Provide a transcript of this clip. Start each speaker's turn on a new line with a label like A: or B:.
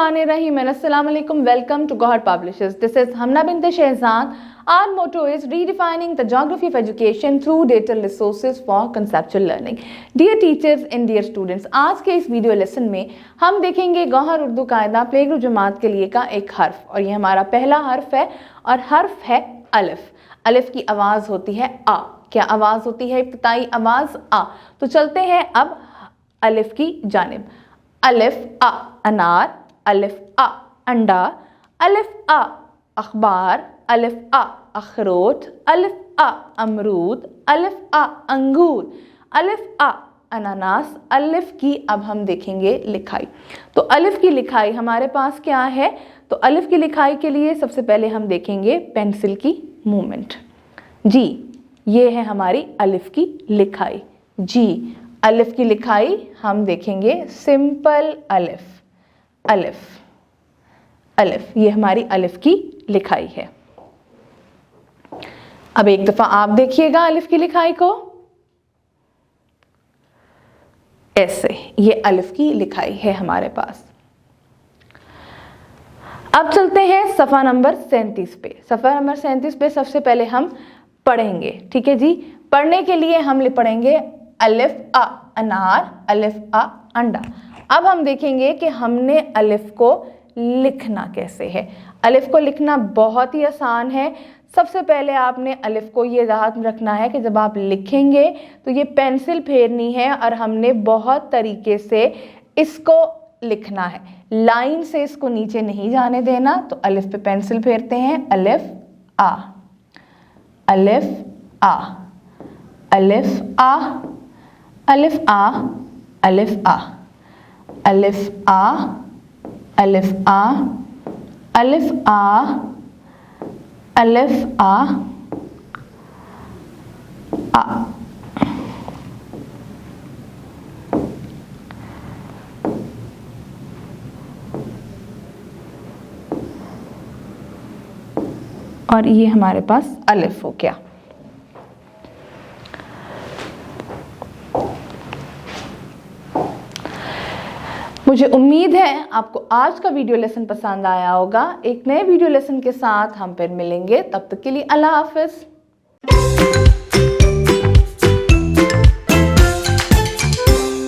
A: Bismillahirrahmanirrahim and Assalamu alaikum. Welcome to Gohar Publishers. This is Hamna bint Shehzad. Our motto is redefining the geography of education through data resources for conceptual learning. Dear teachers and dear students, आज के इस video lesson में हम देखेंगे गौहर उर्दू कायदा play group जमात के लिए का एक हर्फ, और ये हमारा पहला हर्फ है और हर्फ है अलिफ। अलिफ की आवाज़ होती है आ। क्या आवाज़ होती है? इब्तिदाई आवाज़ आ। तो चलते हैं अब अलिफ की जानिब। अलिफ आ अनार, अलिफ आ अंडा, अलिफ आ अखबार, अलिफ आ अखरोट, अलिफ आ अमरूद, अलिफ आ अंगूर, अलिफ आ अनानास। अलिफ की अब हम देखेंगे लिखाई। तो अलिफ की लिखाई हमारे पास क्या है? तो अलिफ की लिखाई के लिए सबसे पहले हम देखेंगे पेंसिल की मूवमेंट। जी, ये है हमारी अलिफ की लिखाई। जी, अलिफ की लिखाई हम देखेंगे सिंपल अलिफ, अलिफ, अलिफ। ये हमारी अलिफ की लिखाई है। अब एक दफा आप देखिएगा अलिफ की लिखाई को ऐसे। ये अलिफ की लिखाई है हमारे पास। अब चलते हैं सफ़ा नंबर 37 पे। सफ़ा नंबर 37 पे सबसे पहले हम पढ़ेंगे, ठीक है जी। पढ़ने के लिए हम पढ़ेंगे अलिफ आ अनार, अलिफ आ अंडा। अब हम देखेंगे कि हमने अलिफ को लिखना कैसे है। अलिफ को लिखना बहुत ही आसान है। सबसे पहले आपने अलिफ को ये याद रखना है कि जब आप लिखेंगे तो ये पेंसिल फेरनी है और हमने बहुत तरीके से इसको लिखना है। लाइन से इसको नीचे नहीं जाने देना। तो अलिफ पे पेंसिल फेरते हैं। अलिफ आ, अलिफ आ, अलिफ आ, अलिफ आ, अलिफ आ, अलिफ आ, अलिफ आ, अलिफ आ, अलिफ आ, आ। और ये हमारे पास अलिफ हो गया। मुझे उम्मीद है आपको आज का वीडियो लेसन पसंद आया होगा। एक नए वीडियो लेसन के साथ हम फिर मिलेंगे। तब तक के लिए अल्लाह हाफिज।